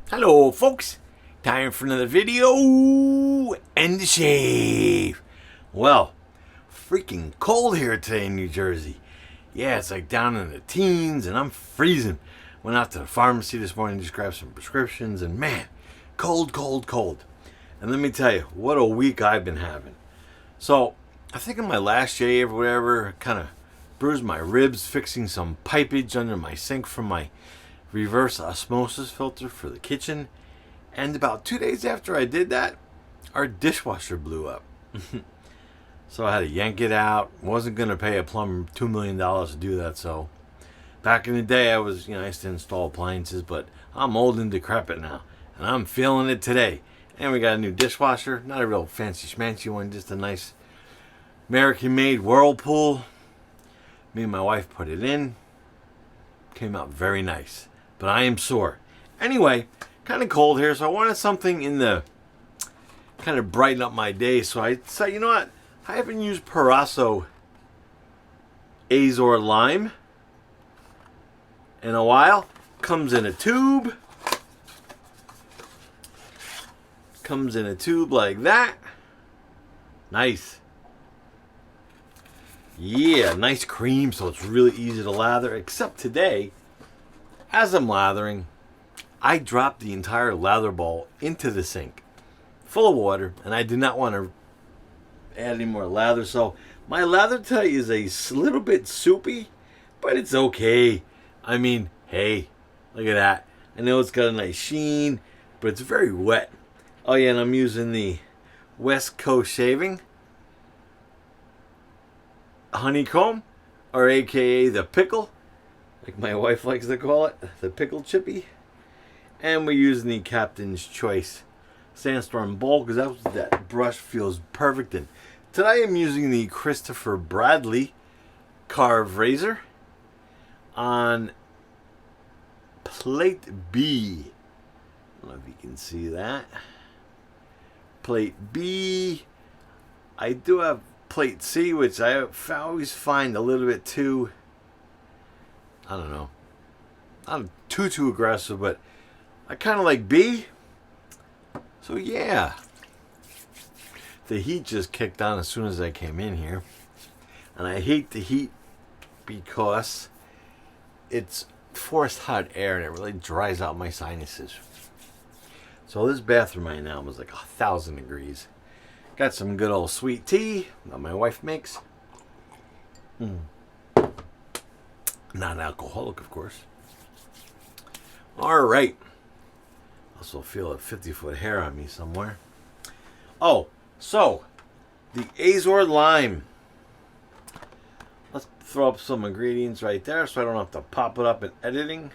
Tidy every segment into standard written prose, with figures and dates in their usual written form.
Hello folks, time for another video and the shave. Well, freaking cold here today in New Jersey. Yeah, it's like down in the teens and I'm freezing. Went out to the pharmacy this morning, just grabbed some prescriptions, and man, cold. And let me tell you, what a week I've been having. So, I think in my last shave or whatever, kind of bruised my ribs fixing some pipage under my sink from my reverse osmosis filter for the kitchen. And about 2 days after I did that, our dishwasher blew up. So I had to yank it out. Wasn't going to pay a plumber $2 million to do that. So back in the day, I used to install appliances, but I'm old and decrepit now, and I'm feeling it today. And we got a new dishwasher, not a real fancy schmancy one, just a nice American-made Whirlpool. Me and my wife put it in. Came out very nice, but I am sore. Anyway, kind of cold here, so I wanted something in the kind of brighten up my day. So I said, you know what? I haven't used Proraso Azur Lime in a while. Comes in a tube. Comes in a tube like that. Nice. Yeah, nice cream, so it's really easy to lather. Except today, as I'm lathering, I dropped the entire lather ball into the sink, full of water, and I did not want to add any more lather. So my lather today is a little bit soupy, but it's okay. I mean, hey, look at that. I know it's got a nice sheen, but it's very wet. Oh yeah, and I'm using the West Coast Shaving Honeycomb, or aka the pickle, like my wife likes to call it, the pickle chippy. And we're using the Captain's Choice Sandstorm Bowl because that brush feels perfect in. Today I'm using the Christopher Bradley Karve Razor on plate B. I don't know if you can see that. Plate B. I do have plate C, which I always find a little bit too, I don't know, not too aggressive, but I kind of like B. So yeah, the heat just kicked on as soon as I came in here, and I hate the heat because it's forced hot air and it really dries out my sinuses. So this bathroom right now was like 1,000 degrees. Got some good old sweet tea that my wife makes. Non-alcoholic, of course. All right. Also feel a 50-foot hair on me somewhere. Oh, so the Azur Lime. Let's throw up some ingredients right there so I don't have to pop it up in editing.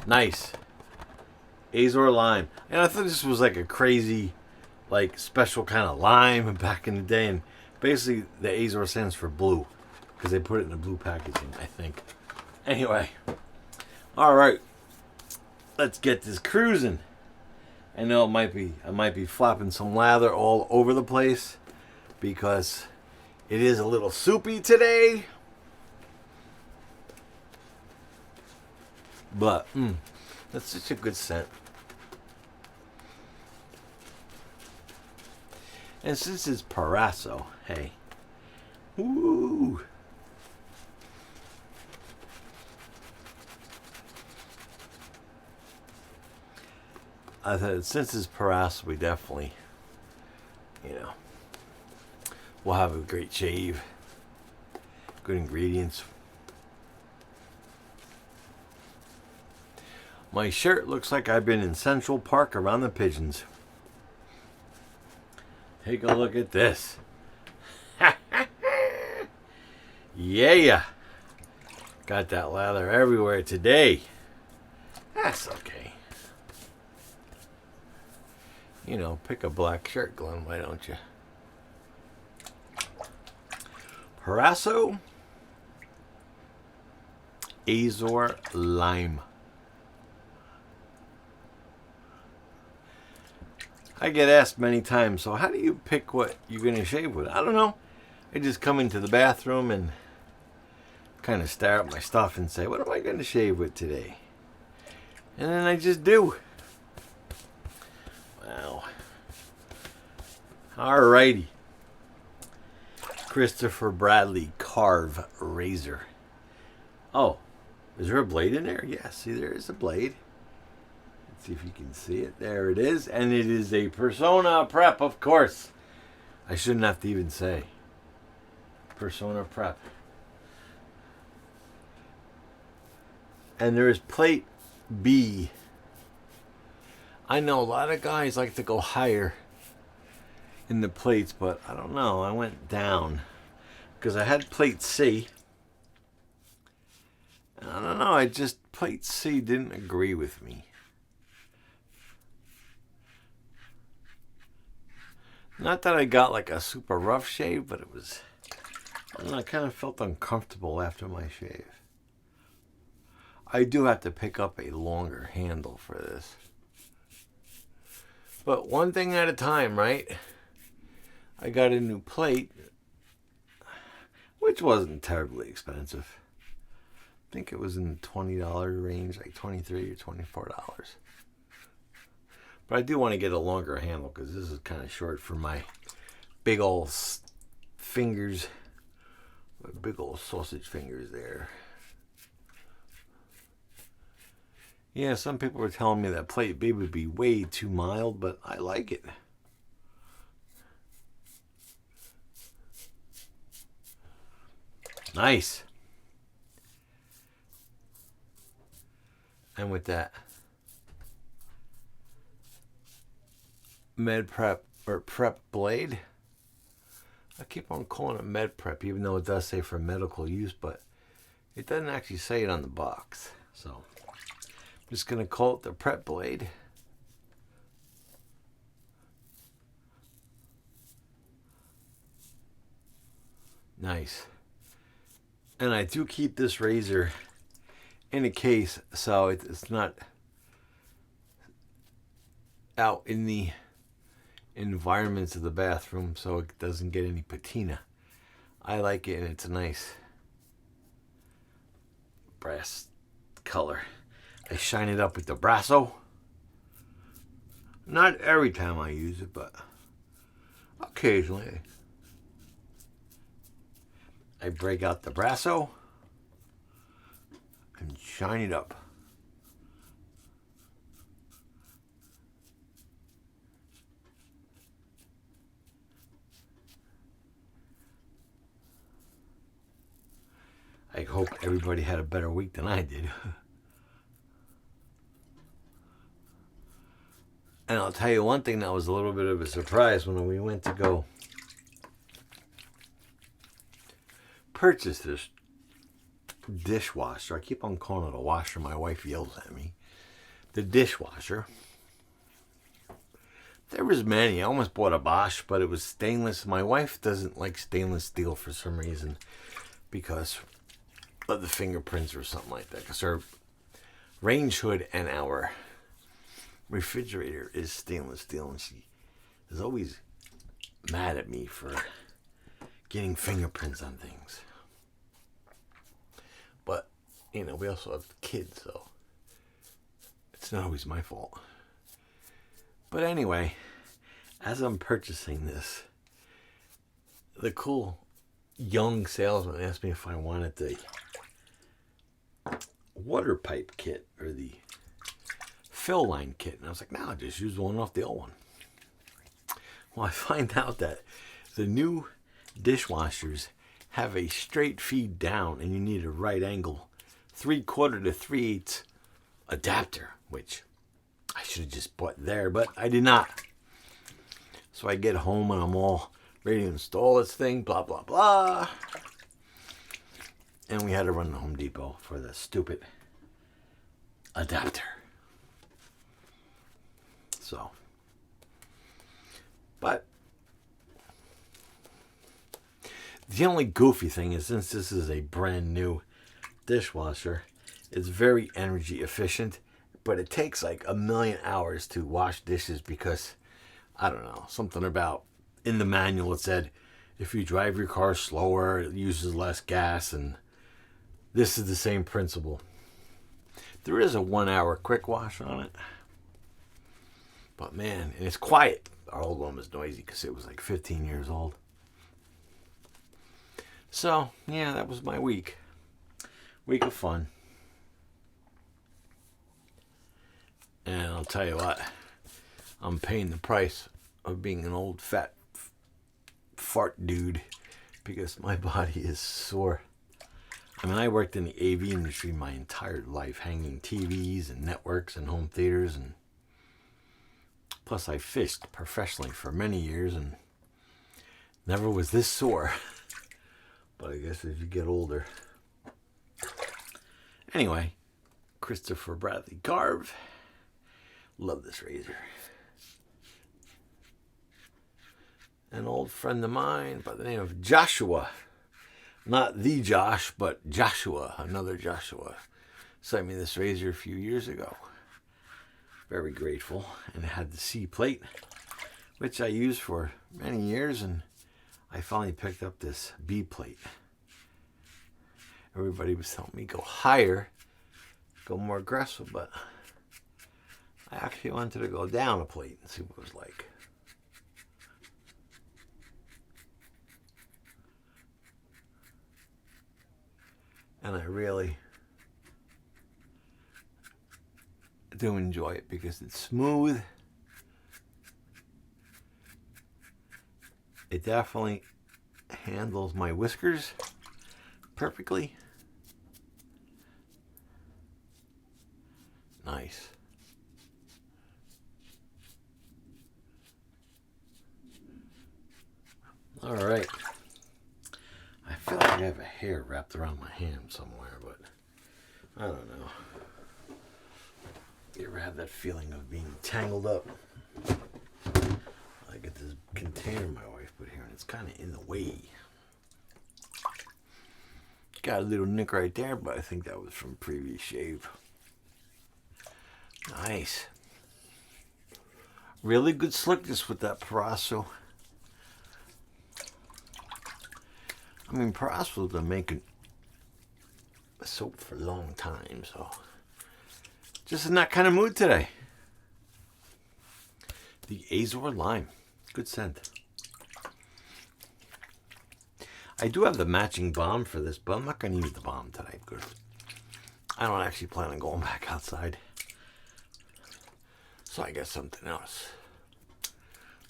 Nice. Azur Lime. And I thought this was like a crazy, like, special kind of lime back in the day, and basically the Azur stands for blue because they put it in the blue packaging, I think. Anyway, all right, let's get this cruising. I know I might be flopping some lather all over the place because it is a little soupy today, but that's such a good scent. And since it's Proraso, hey, woo! I thought since it's Proraso, we definitely, we'll have a great shave. Good ingredients. My shirt looks like I've been in Central Park around the pigeons. Take a look at this. Yeah. Got that lather everywhere today. That's okay. Pick a black shirt, Glenn, why don't you? Proraso Azur Lime. I get asked many times, so how do you pick what you're going to shave with? I don't know. I just come into the bathroom and kind of stare at my stuff and say, what am I going to shave with today? And then I just do. Wow. Alrighty. Christopher Bradley Karve Razor. Oh, is there a blade in there? Yeah, see, there is a blade. Let's see if you can see it. There it is. And it is a Persona Prep, of course. I shouldn't have to even say. Persona Prep. And there is plate B. I know a lot of guys like to go higher in the plates, but I don't know. I went down because I had plate C. And I don't know. Plate C didn't agree with me. Not that I got like a super rough shave, but it was, I don't know, I kind of felt uncomfortable after my shave. I do have to pick up a longer handle for this. But one thing at a time, right? I got a new plate, which wasn't terribly expensive. I think it was in the $20 range, like $23 or $24. But I do want to get a longer handle because this is kind of short for my big old fingers. My big old sausage fingers there. Yeah, some people were telling me that plate B would be way too mild, but I like it. Nice. And with that Med Prep or Prep blade, I keep on calling it Med Prep, even though it does say for medical use, but it doesn't actually say it on the box. So I'm just going to call it the Prep blade. Nice. And I do keep this razor in a case so it's not out in the environments of the bathroom so it doesn't get any patina. I like it, and it's a nice brass color. I shine it up with the Proraso. Not every time I use it, but occasionally. I break out the Proraso and shine it up. I hope everybody had a better week than I did. And I'll tell you one thing that was a little bit of a surprise when we went to go purchase this dishwasher. I keep on calling it a washer. My wife yells at me. The dishwasher. There was many. I almost bought a Bosch, but it was stainless. My wife doesn't like stainless steel for some reason because of the fingerprints or something like that. Because our range hood and our refrigerator is stainless steel, and she is always mad at me for getting fingerprints on things. But, you know, we also have kids, so it's not always my fault. But anyway, as I'm purchasing this, the cool young salesman asked me if I wanted the water pipe kit or the fill line kit. And I was like, no, just use the one off the old one. Well, I find out that the new dishwashers have a straight feed down and you need a right angle 3/4 to 3/8 adapter, which I should have just bought there, but I did not. So I get home and I'm all ready to install this thing, blah, blah, blah. And we had to run to Home Depot for the stupid adapter. So, but the only goofy thing is, since this is a brand new dishwasher, it's very energy efficient, but it takes like 1,000,000 hours to wash dishes because, I don't know, something about, in the manual it said, if you drive your car slower, it uses less gas, and this is the same principle. There is a 1 hour quick wash on it. But man, and it's quiet. Our old one was noisy because it was like 15 years old. So, yeah, that was my week. Week of fun. And I'll tell you what, I'm paying the price of being an old fat fart dude because my body is sore. I mean, I worked in the AV industry my entire life, hanging TVs and networks and home theaters, and plus I fished professionally for many years and never was this sore. But I guess as you get older. Anyway, Christopher Bradley Karve. Love this razor. An old friend of mine by the name of Joshua. Not the Josh, but Joshua, another Joshua, sent me this razor a few years ago. Very grateful. And it had the C plate, which I used for many years, and I finally picked up this B plate. Everybody was telling me go higher, go more aggressive, but I actually wanted to go down a plate and see what it was like. And I really do enjoy it because it's smooth. It definitely handles my whiskers perfectly. Nice. All right. I feel like I have a hair wrapped around my hand somewhere, but I don't know. You ever have that feeling of being tangled up? I get this container my wife put here, and it's kind of in the way. Got a little nick right there, but I think that was from previous shave. Nice. Really good slickness with that Proraso. I mean, Proraso's been making a soap for a long time, so just in that kind of mood today. The Azur Lime. Good scent. I do have the matching balm for this, but I'm not going to use the balm today because I don't actually plan on going back outside. So I got something else.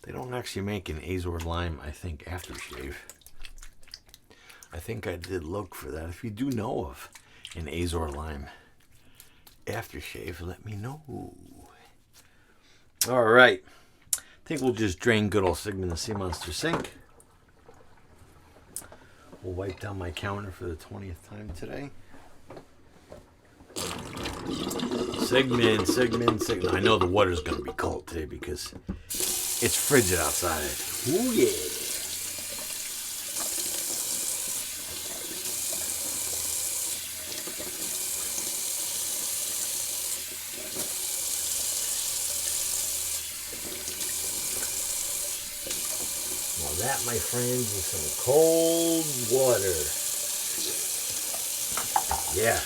They don't actually make an Azur Lime, I think, aftershave. I think I did look for that. If you do know of an Azur Lime aftershave, let me know. All right. I think we'll just drain good old Sigma in the Sea Monster sink. We'll wipe down my counter for the 20th time today. Sigmund. I know the water's going to be cold today because it's frigid outside. Ooh, yeah. That, my friends, is some cold water. Yeah.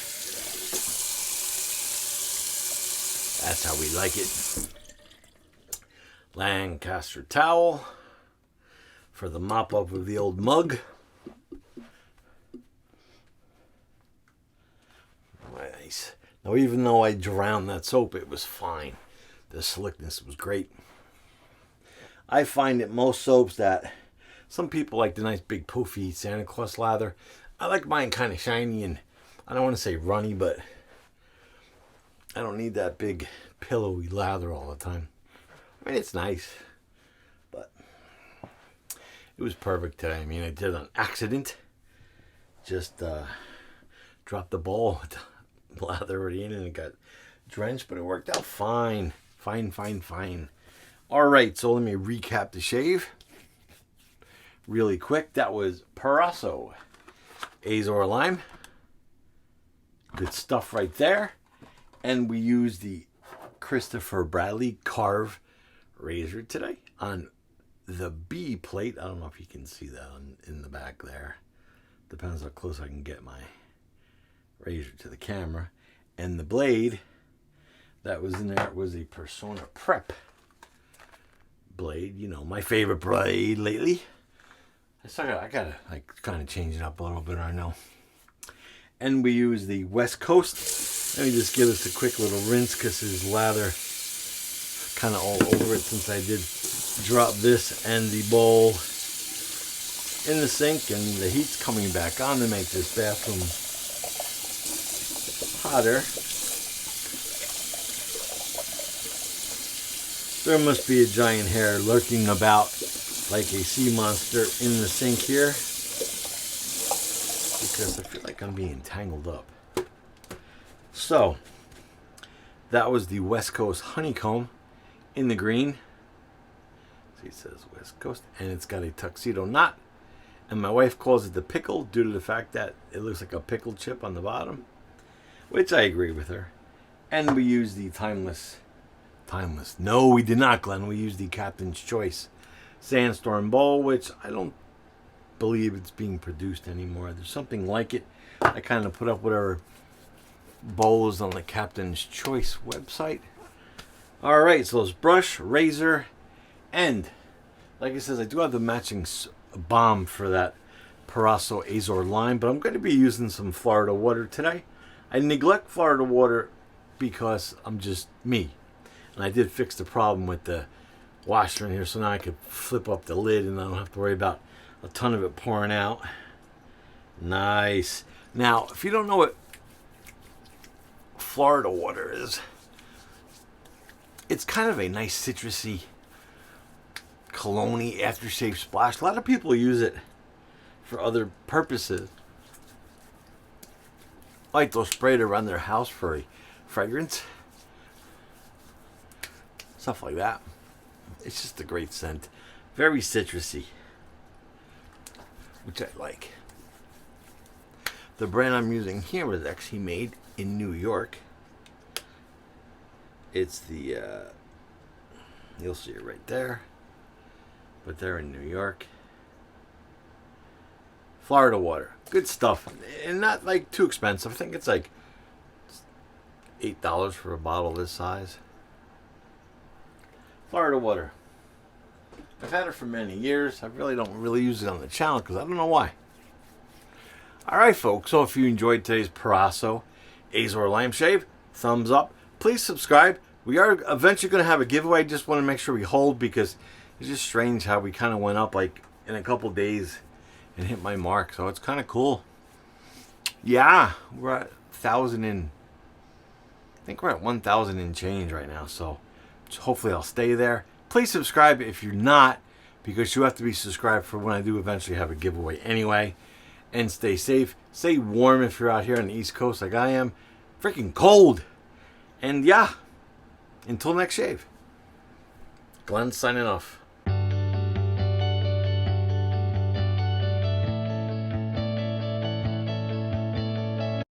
That's how we like it. Lancaster Towel for the mop up of the old mug. Nice. Now, even though I drowned that soap, it was fine. The slickness was great. I find that most soaps that some people like the nice big poofy Santa Claus lather. I like mine kind of shiny and I don't want to say runny, but I don't need that big pillowy lather all the time. I mean, it's nice, but it was perfect today. I mean, I did an accident. Just dropped the bowl with the lather already in and it got drenched, but it worked out fine. Fine. All right, so let me recap the shave really quick. That was Proraso, Azur Lime. Good stuff right there. And we used the Christopher Bradley Karve razor today on the B plate. I don't know if you can see that in the back there. Depends how close I can get my razor to the camera. And the blade that was in there was a Persona Prep blade. You know, my favorite blade lately. I gotta like kind of change it up a little bit, I know. And we use the West Coast. Let me just give this a quick little rinse because there's lather kind of all over it since I did drop this and the bowl in the sink, and the heat's coming back on to make this bathroom hotter. There must be a giant hair lurking about like a sea monster in the sink here, because I feel like I'm being tangled up. So that was the West Coast Honeycomb in the green. See, it says West Coast, and it's got a tuxedo knot, and my wife calls it the pickle due to the fact that it looks like a pickle chip on the bottom, which I agree with her. And we use the timeless, no we did not, Glenn, we used the Captain's Choice Sandstorm bowl, which I don't believe it's being produced anymore. There's something like it. I kind of put up whatever bowls on the Captain's Choice website. Alright, so it's brush, razor, and like I said, I do have the matching balm for that Proraso Azur Lime, but I'm going to be using some Florida water today. I neglect Florida water because I'm just me. And I did fix the problem with the washer in here, so now I could flip up the lid and I don't have to worry about a ton of it pouring out. Nice. Now, if you don't know what Florida water is, it's kind of a nice citrusy cologne-y aftershave splash. A lot of people use it for other purposes, like they'll spray it around their house for a fragrance, stuff like that. It's just a great scent, very citrusy, which I like. The brand I'm using here was actually made in New York. It's the you'll see it right there, but they're in New York. Florida water, good stuff, and not like too expensive. I think it's like $8 for a bottle this size. Florida water. I've had it for many years. I really don't use it on the channel because I don't know why. Alright folks, so if you enjoyed today's Proraso Azur Lime Shave, thumbs up. Please subscribe. We are eventually going to have a giveaway. Just want to make sure we hold, because it's just strange how we kind of went up like in a couple days and hit my mark. So it's kind of cool. Yeah, we're at 1,000 in, I think we're at 1,000 and change right now. So hopefully I'll stay there. Please subscribe if you're not, because you have to be subscribed for when I do eventually have a giveaway anyway. And stay safe. Stay warm if you're out here on the East Coast like I am. Freaking cold. And yeah, until next shave. Glenn signing off.